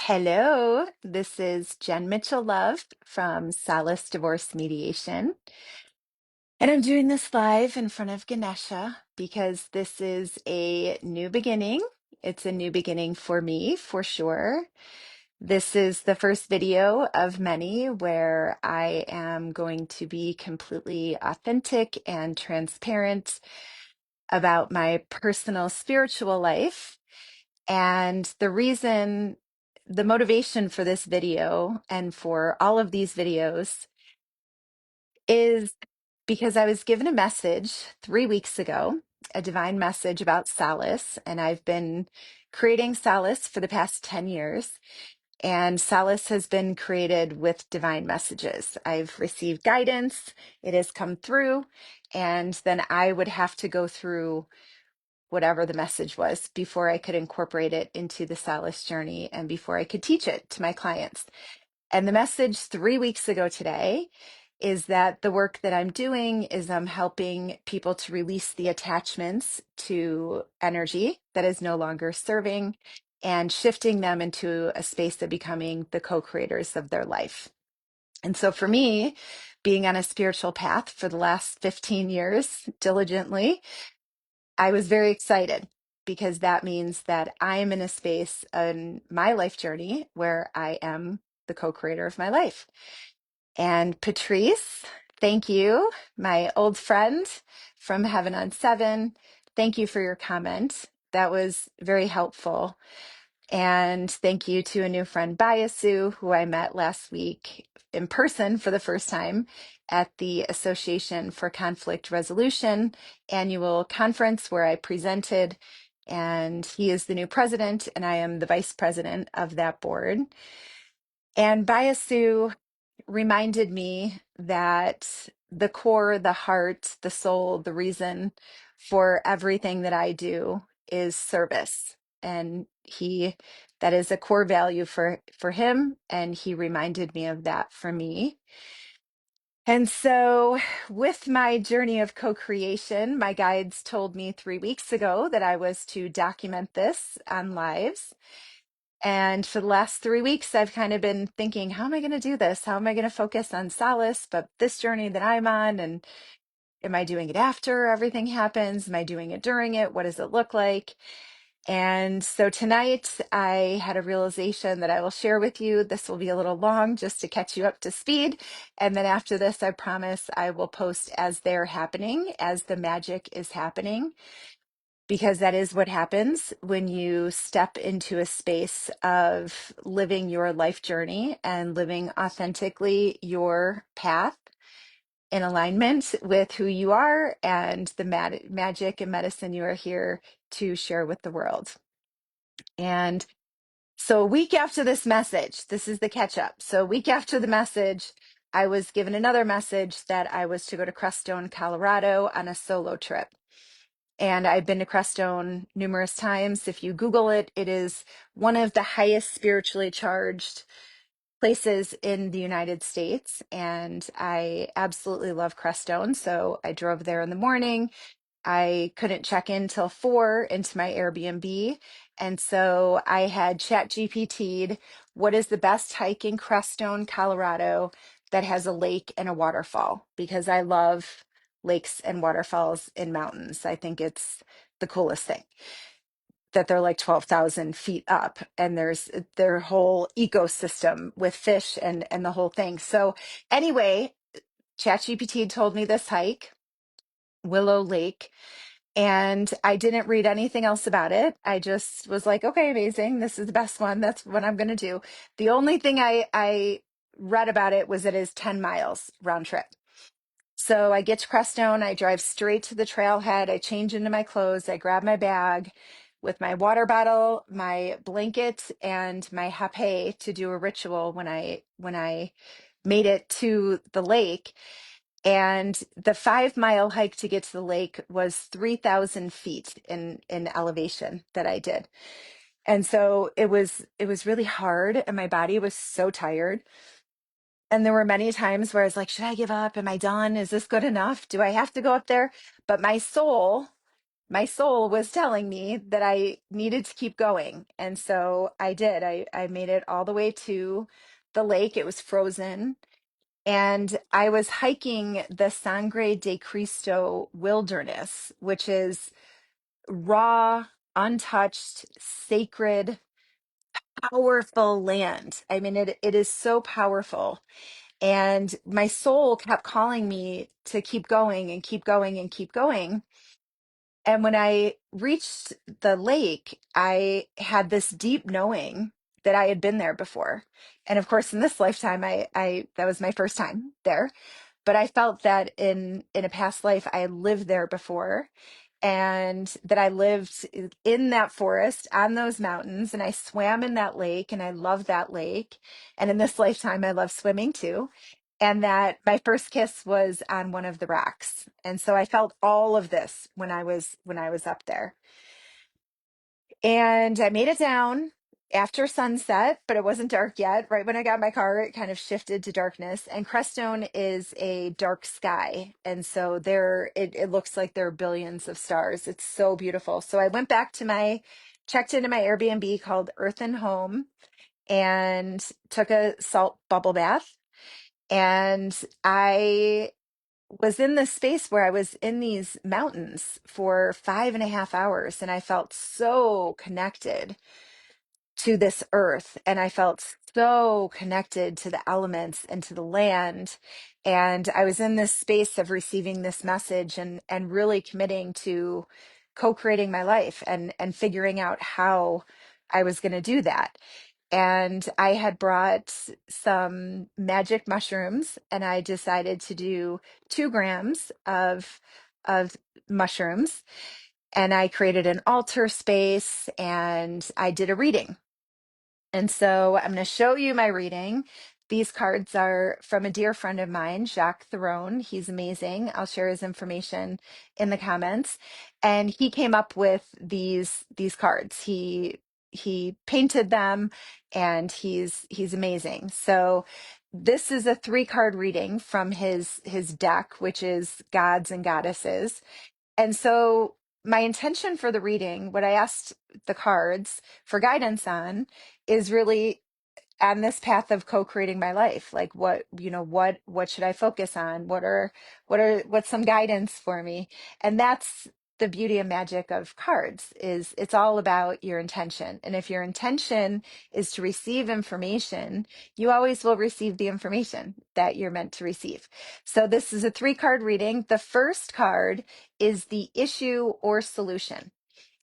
Hello, this is Jen Mitchell Love from Solace Divorce Mediation. And I'm doing this live in front of Ganesha because this is a new beginning. It's a new beginning for me, for sure. This is the first video of many where I am going to be completely authentic and transparent about my personal spiritual life. And the motivation for this video and for all of these videos is because I was given a message 3 weeks ago, a divine message about solace. And I've been creating solace for the past 10 years. And solace has been created with divine messages. I've received guidance, it has come through, and then I would have to go through whatever the message was before I could incorporate it into the solace journey and before I could teach it to my clients. And the message 3 weeks ago today is that the work that I'm doing is I'm helping people to release the attachments to energy that is no longer serving and shifting them into a space of becoming the co-creators of their life. And so for me, being on a spiritual path for the last 15 years diligently, I was very excited because that means that I'm in a space in my life journey where I am the co-creator of my life. And Patrice, thank you, my old friend from Heaven on Seven. Thank you for your comment. That was very helpful. And thank you to a new friend, Bayasu, who I met last week in person for the first time at the Association for Conflict Resolution annual conference where I presented. And he is the new president, and I am the vice president of that board. And Bayasu reminded me that the core, the heart, the soul, the reason for everything that I do is service. And that is a core value for him. And he reminded me of that for me. And so with my journey of co-creation, my guides told me 3 weeks ago that I was to document this on lives. And for the last 3 weeks, I've kind of been thinking, how am I going to do this? How am I going to focus on solace, but this journey that I'm on? And am I doing it after everything happens? Am I doing it during it? What does it look like? And so tonight I had a realization that I will share with you. This will be a little long just to catch you up to speed. And then after this, I promise I will post as they're happening, as the magic is happening, because that is what happens when you step into a space of living your life journey and living authentically your path in alignment with who you are and the magic and medicine you are here to share with the world. And so a week after this message, this is the catch up. So a week after the message, I was given another message that I was to go to Crestone, Colorado on a solo trip. And I've been to Crestone numerous times. If you Google it, it is one of the highest spiritually charged places in the United States. And I absolutely love Crestone. So I drove there in the morning. I couldn't check in till 4 into my Airbnb. And so I had ChatGPT'd what is the best hike in Crestone, Colorado that has a lake and a waterfall, because I love lakes and waterfalls in mountains. I think it's the coolest thing that they're like 12,000 feet up and there's their whole ecosystem with fish and the whole thing. So anyway, ChatGPT told me this hike, Willow Lake, and I didn't read anything else about it. I just was like, okay, amazing. This is the best one. That's what I'm going to do. The only thing I read about it was it is 10 miles round trip. So I get to Crestone, I drive straight to the trailhead, I change into my clothes, I grab my bag with my water bottle, my blanket, and my hape to do a ritual when I made it to the lake. And the 5 mile hike to get to the lake was 3,000 feet in elevation that I did. And so it was really hard and my body was so tired. And there were many times where I was like, should I give up? Am I done? Is this good enough? Do I have to go up there? But my soul my soul was telling me that I needed to keep going. And so I did. I made it all the way to the lake. It was frozen. And I was hiking the Sangre de Cristo wilderness, which is raw, untouched, sacred, powerful land. I mean, it is so powerful. And my soul kept calling me to keep going and keep going and keep going. And when I reached the lake, I had this deep knowing that I had been there before. And of course, in this lifetime, I that was my first time there. But I felt that in a past life, I had lived there before, and that I lived in that forest on those mountains, and I swam in that lake, and I love that lake. And in this lifetime, I love swimming too. And that my first kiss was on one of the rocks. And so I felt all of this when I was up there. And I made it down after sunset, but it wasn't dark yet. Right when I got in my car, it kind of shifted to darkness. And Crestone is a dark sky. And so it looks like there are billions of stars. It's so beautiful. So I went back to checked into my Airbnb called Earth and Home and took a salt bubble bath. And I was in this space where I was in these mountains for 5.5 hours, and I felt so connected to this earth, and I felt so connected to the elements and to the land. And I was in this space of receiving this message and really committing to co-creating my life and figuring out how I was going to do that. And I had brought some magic mushrooms, and I decided to do 2 grams of mushrooms, and I created an altar space, and I did a reading. And so I'm going to show you my reading. These cards are from a dear friend of mine, Jacques Theron. He's amazing. I'll share his information in the comments. And he came up with these cards. He painted them, and he's amazing. So this is a 3-card reading from his deck, which is Gods and Goddesses. And so my intention for the reading, what I asked the cards for guidance on, is really on this path of co-creating my life. Like what should I focus on? What's some guidance for me? And that's the beauty and magic of cards, is it's all about your intention. And if your intention is to receive information, you always will receive the information that you're meant to receive. So this is a 3-card reading. The first card is the issue or solution.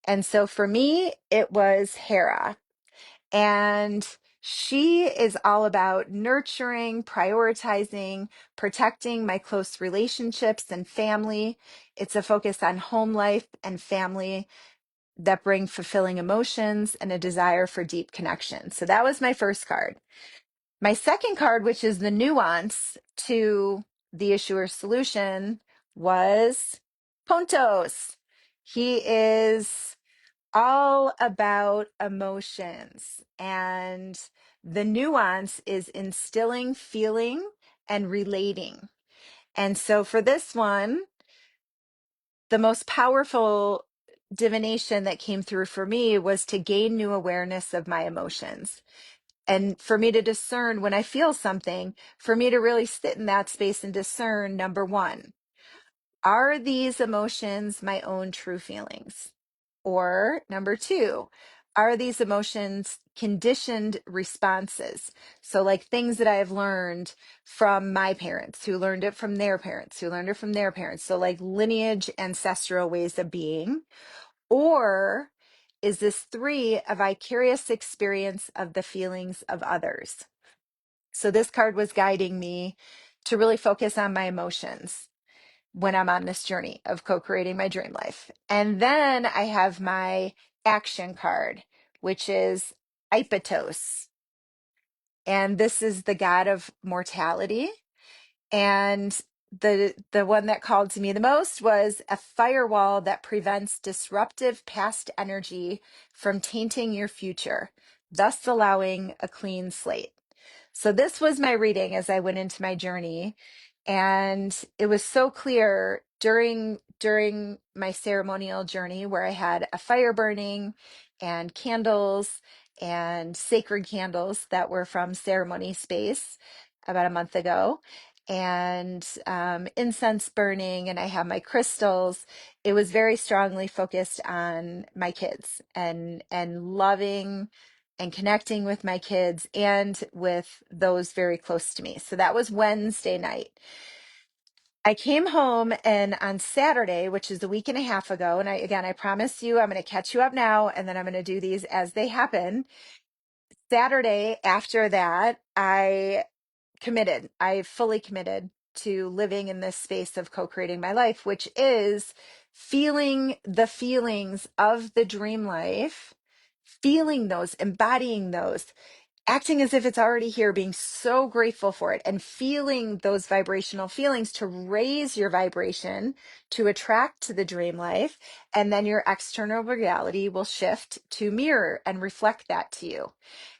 And so for me, it was Hera. And she is all about nurturing, prioritizing, protecting my close relationships and family. It's a focus on home life and family that bring fulfilling emotions and a desire for deep connection. So that was my first card. My second card, which is the nuance to the issuer solution, was Pontos. He is all about emotions, and the nuance is instilling feeling and relating. And so for this one, the most powerful divination that came through for me was to gain new awareness of my emotions. And for me to discern when I feel something, for me to really sit in that space and discern, number one, are these emotions my own true feelings? Or number two, are these emotions conditioned responses? So, like things that I have learned from my parents, who learned it from their parents, who learned it from their parents. So, like lineage, ancestral ways of being. Or is this three, a vicarious experience of the feelings of others? So, this card was guiding me to really focus on my emotions when I'm on this journey of co-creating my dream life. And then I have my action card, which is Ipetos. And this is the god of mortality. And the one that called to me the most was a firewall that prevents disruptive past energy from tainting your future, thus allowing a clean slate. So this was my reading as I went into my journey. And it was so clear during my ceremonial journey where I had a fire burning and candles and sacred candles that were from ceremony space about a month ago, and incense burning, and I have my crystals. It was very strongly focused on my kids and loving and connecting with my kids and with those very close to me. So that was Wednesday night. I came home, and on Saturday, which is a week and a half ago, and I promise you, I'm going to catch you up now, and then I'm going to do these as they happen. Saturday after that, I fully committed to living in this space of co-creating my life, which is feeling the feelings of the dream life, feeling those, embodying those, acting as if it's already here, being so grateful for it, and feeling those vibrational feelings to raise your vibration to attract to the dream life. And then your external reality will shift to mirror and reflect that to you.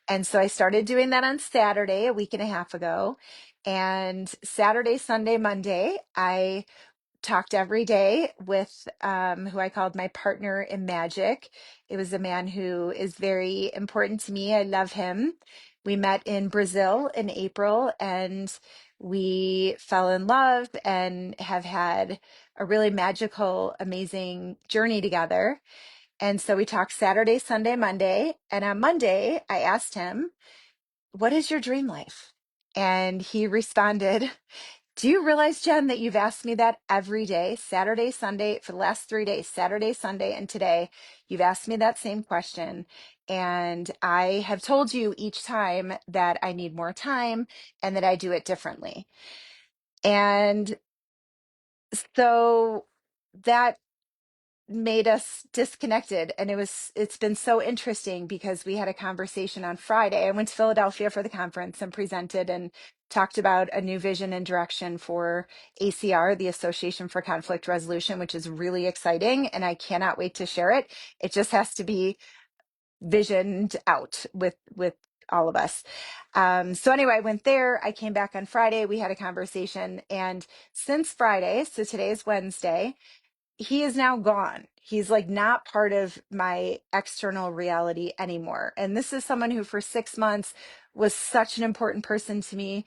And so I started doing that on Saturday, a week and a half ago. And Saturday, Sunday, Monday, I talked every day with who I called my partner in magic. It was a man who is very important to me. I love him. We met in Brazil in April, and we fell in love and have had a really magical, amazing journey together. And so we talked Saturday, Sunday, Monday. And on Monday, I asked him, "What is your dream life?" And he responded, "Do you realize, Jen, that you've asked me that every day, Saturday, Sunday, for the last 3 days, Saturday, Sunday, and today, you've asked me that same question. And I have told you each time that I need more time and that I do it differently." And so that made us disconnected, and it's been so interesting because we had a conversation on Friday. I went to Philadelphia for the conference and presented and talked about a new vision and direction for ACR, the Association for Conflict Resolution, which is really exciting, and I cannot wait to share it. It just has to be visioned out with all of us. So anyway, I went there. I came back on Friday. We had a conversation, and since Friday, so today is Wednesday, he is now gone. He's like not part of my external reality anymore. And this is someone who for 6 months was such an important person to me.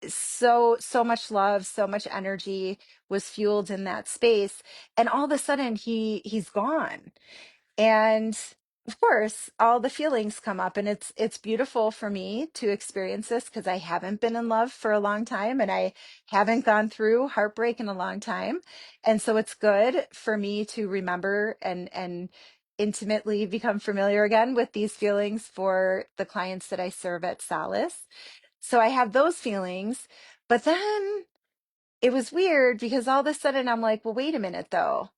So much love, so much energy was fueled in that space. And all of a sudden he's gone. And of course, all the feelings come up, and it's beautiful for me to experience this because I haven't been in love for a long time, and I haven't gone through heartbreak in a long time. And so it's good for me to remember and intimately become familiar again with these feelings for the clients that I serve at Solace. So I have those feelings, but then it was weird because all of a sudden I'm like, well, wait a minute though,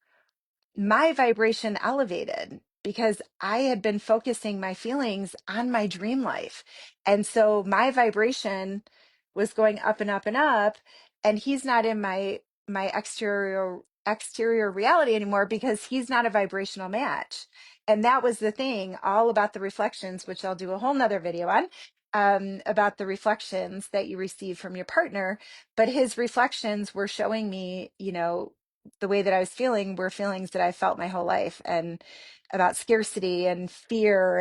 my vibration elevated because I had been focusing my feelings on my dream life. And so my vibration was going up and up and up, and he's not in my exterior reality anymore because he's not a vibrational match. And that was the thing all about the reflections, which I'll do a whole nother video on, about the reflections that you receive from your partner. But his reflections were showing me, the way that I was feeling were feelings that I felt my whole life, and about scarcity and fear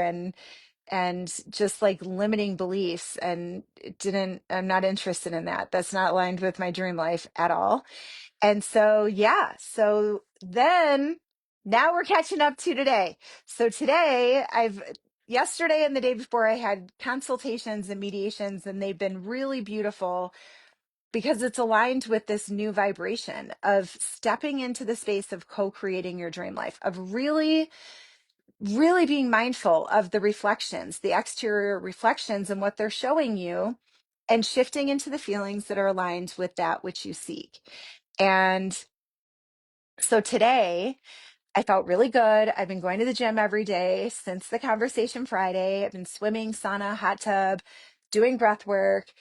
and just like limiting beliefs. And I'm not interested in that. That's not aligned with my dream life at all. And so, yeah, so then now we're catching up to today. So today yesterday and the day before I had consultations and mediations, and they've been really beautiful because it's aligned with this new vibration of stepping into the space of co-creating your dream life, of really, really being mindful of the reflections, the exterior reflections and what they're showing you, and shifting into the feelings that are aligned with that which you seek. And so today I felt really good. I've been going to the gym every day since the conversation Friday. I've been swimming, sauna, hot tub, doing breath work,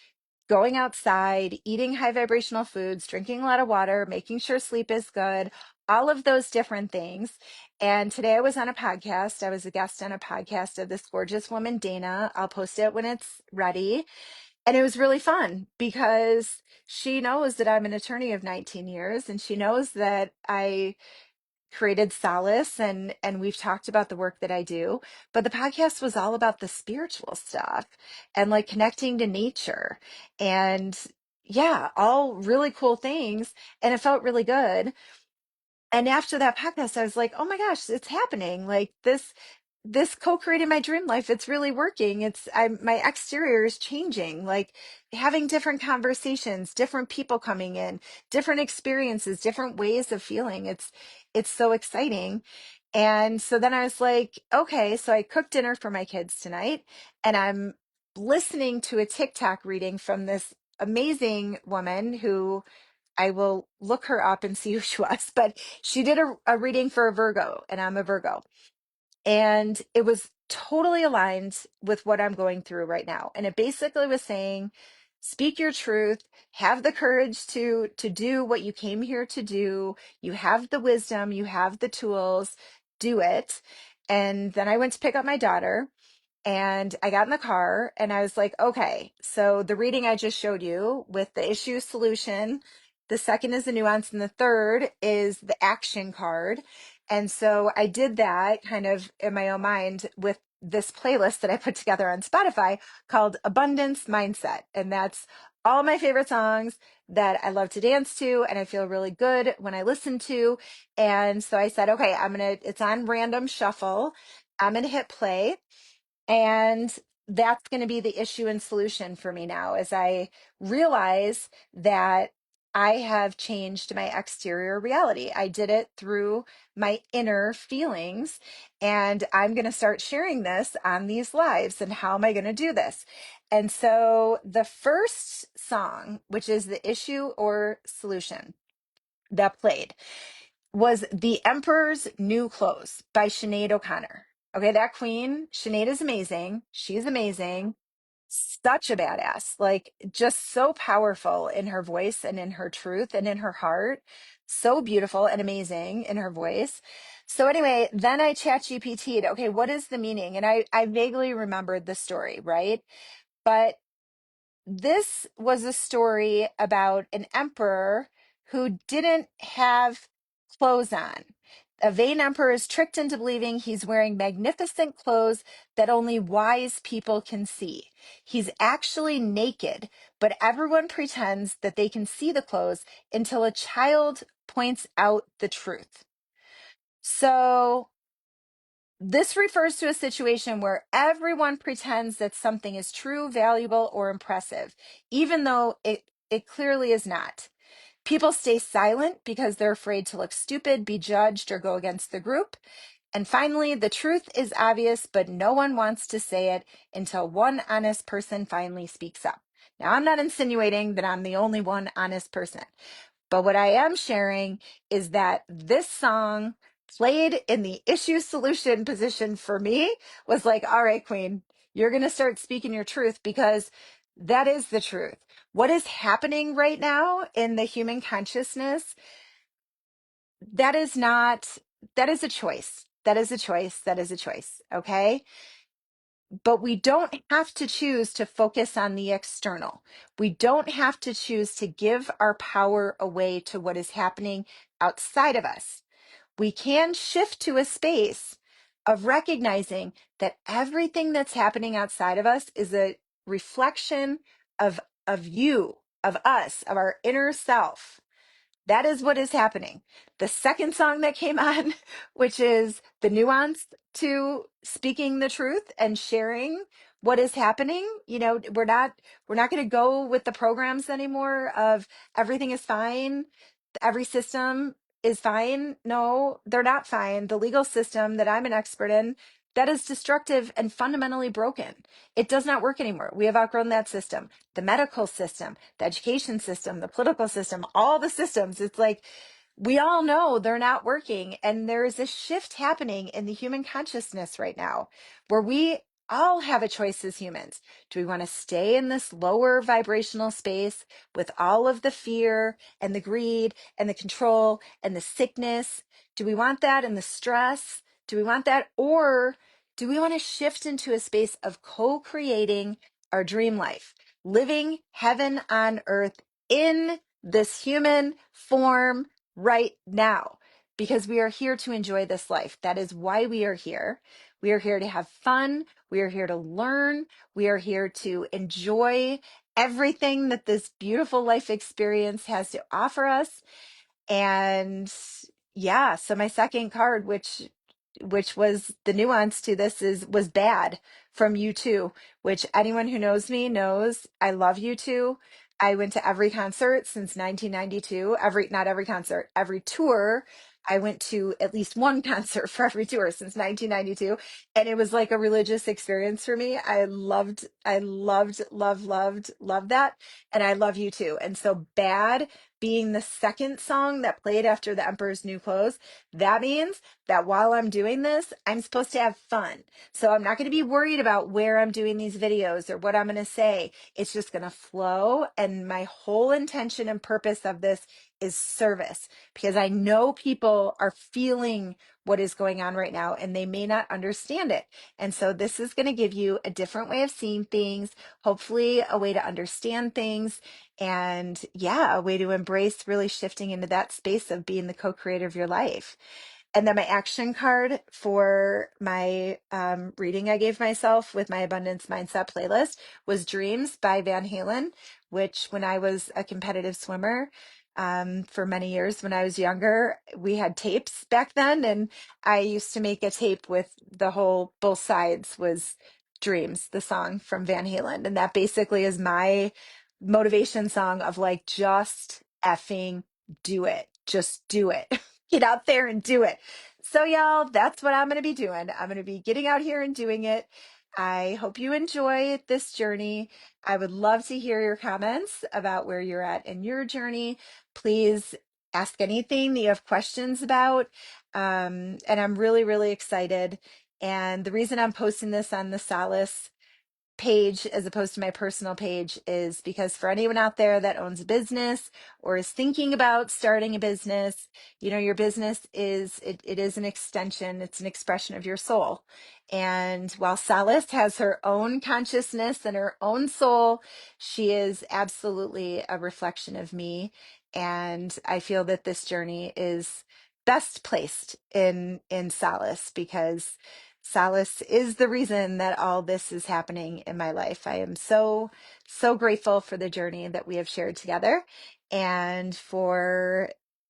going outside, eating high vibrational foods, drinking a lot of water, making sure sleep is good, all of those different things. And today I was on a podcast. I was a guest on a podcast of this gorgeous woman, Dana. I'll post it when it's ready. And it was really fun because she knows that I'm an attorney of 19 years, and she knows that I created Solace, and we've talked about the work that I do, but the podcast was all about the spiritual stuff and like connecting to nature, and yeah, all really cool things, and it felt really good. And after that podcast, I was like, oh my gosh, it's happening. Like this co-created my dream life. It's really working. My exterior is changing, like having different conversations, different people coming in, different experiences, different ways of feeling. It's so exciting. And so then I was like, okay, so I cooked dinner for my kids tonight, and I'm listening to a TikTok reading from this amazing woman who I will look her up and see who she was, but she did a reading for a Virgo, and I'm a Virgo. And it was totally aligned with what I'm going through right now. And it basically was saying, speak your truth, have the courage to do what you came here to do. You have the wisdom, you have the tools, do it. And then I went to pick up my daughter, and I got in the car, and I was like, okay, so the reading I just showed you with the issue solution, the second is the nuance, and the third is the action card. And so I did that kind of in my own mind with this playlist that I put together on Spotify called Abundance Mindset. And that's all my favorite songs that I love to dance to, and I feel really good when I listen to. And so I said, okay, it's on random shuffle. I'm going to hit play, and that's going to be the issue and solution for me now, as I realize that I have changed my exterior reality. I did it through my inner feelings, and I'm going to start sharing this on these lives. And how am I going to do this? And so the first song, which is the issue or solution that played, was The Emperor's New Clothes by Sinead O'Connor. Okay, that queen, Sinead, is amazing. She's amazing. Such a badass. Like, just so powerful in her voice and in her truth and in her heart. So beautiful and amazing in her voice. So anyway, then I chat GPT'd, okay, what is the meaning? And I vaguely remembered the story, right? But this was a story about an emperor who didn't have clothes on. A vain emperor is tricked into believing he's wearing magnificent clothes that only wise people can see. He's actually naked, but everyone pretends that they can see the clothes until a child points out the truth. So this refers to a situation where everyone pretends that something is true, valuable, or impressive, even though it clearly is not. People stay silent because they're afraid to look stupid, be judged, or go against the group. And finally, the truth is obvious, but no one wants to say it until one honest person finally speaks up. Now, I'm not insinuating that I'm the only one honest person. But what I am sharing is that this song played in the issue solution position for me was like, all right, Queen, you're going to start speaking your truth, because that is the truth. What is happening right now in the human consciousness, that is not, that is a choice. That is a choice. That is a choice. Okay. But we don't have to choose to focus on the external. We don't have to choose to give our power away to what is happening outside of us. We can shift to a space of recognizing that everything that's happening outside of us is a reflection of, you, of us, of our inner self. That is what is happening. The second song that came on, which is the nuance to speaking the truth and sharing what is happening. We're not going to go with the programs anymore of everything is fine, every system is fine. No, they're not fine. The legal system that I'm an expert in, that is destructive and fundamentally broken. It does not work anymore. We have outgrown that system. The medical system, the education system, the political system, all the systems. It's like, we all know they're not working. And there is a shift happening in the human consciousness right now where we all have a choice as humans. Do we want to stay in this lower vibrational space with all of the fear and the greed and the control and the sickness? Do we want that and the stress? Do we want that? Or do we want to shift into a space of co-creating our dream life? living heaven on earth in this human form right now, because we are here to enjoy this life. That is why we are here. We are here to have fun. We are here to learn. We are here to enjoy everything that this beautiful life experience has to offer us. And yeah, so my second card, which was the nuance to this, was bad from U2, which anyone who knows me knows I love U2. I went to every concert since 1992, not every concert, every tour. I went to at least one concert for every tour since 1992, and it was like a religious experience for me. Loved that, and I love U2. And so Bad being the second song that played after The Emperor's New Clothes, that means that while I'm doing this, I'm supposed to have fun. So I'm not going to be worried about where I'm doing these videos or what I'm going to say. It's just going to flow. And my whole intention and purpose of this is service, because I know people are feeling what is going on right now and they may not understand it. And so this is going to give you a different way of seeing things, hopefully a way to understand things, and yeah, a way to embrace really shifting into that space of being the co-creator of your life. And then my action card for my reading I gave myself with my abundance mindset playlist was Dreams by Van Halen, which when I was a competitive swimmer for many years when I was younger, we had tapes back then. And I used to make a tape with both sides was Dreams, the song from Van Halen. And that basically is my motivation song of like, just effing do it. Just do it. Get out there and do it. So, y'all, that's what I'm going to be doing. I'm going to be getting out here and doing it. I hope you enjoy this journey. I would love to hear your comments about where you're at in your journey. Please ask anything that you have questions about. And I'm really, really excited. And the reason I'm posting this on the Solace page as opposed to my personal page is because for anyone out there that owns a business or is thinking about starting a business, your business it is an extension, it's an expression of your soul. And while Solace has her own consciousness and her own soul, she is absolutely a reflection of me. And I feel that this journey is best placed in Solace, because Solace is the reason that all this is happening in my life. I am so, so grateful for the journey that we have shared together and for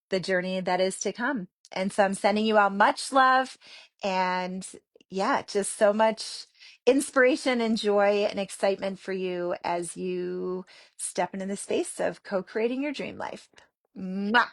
the journey that is to come. And so I'm sending you all much love and yeah, just so much inspiration and joy and excitement for you as you step into the space of co-creating your dream life. Mwah!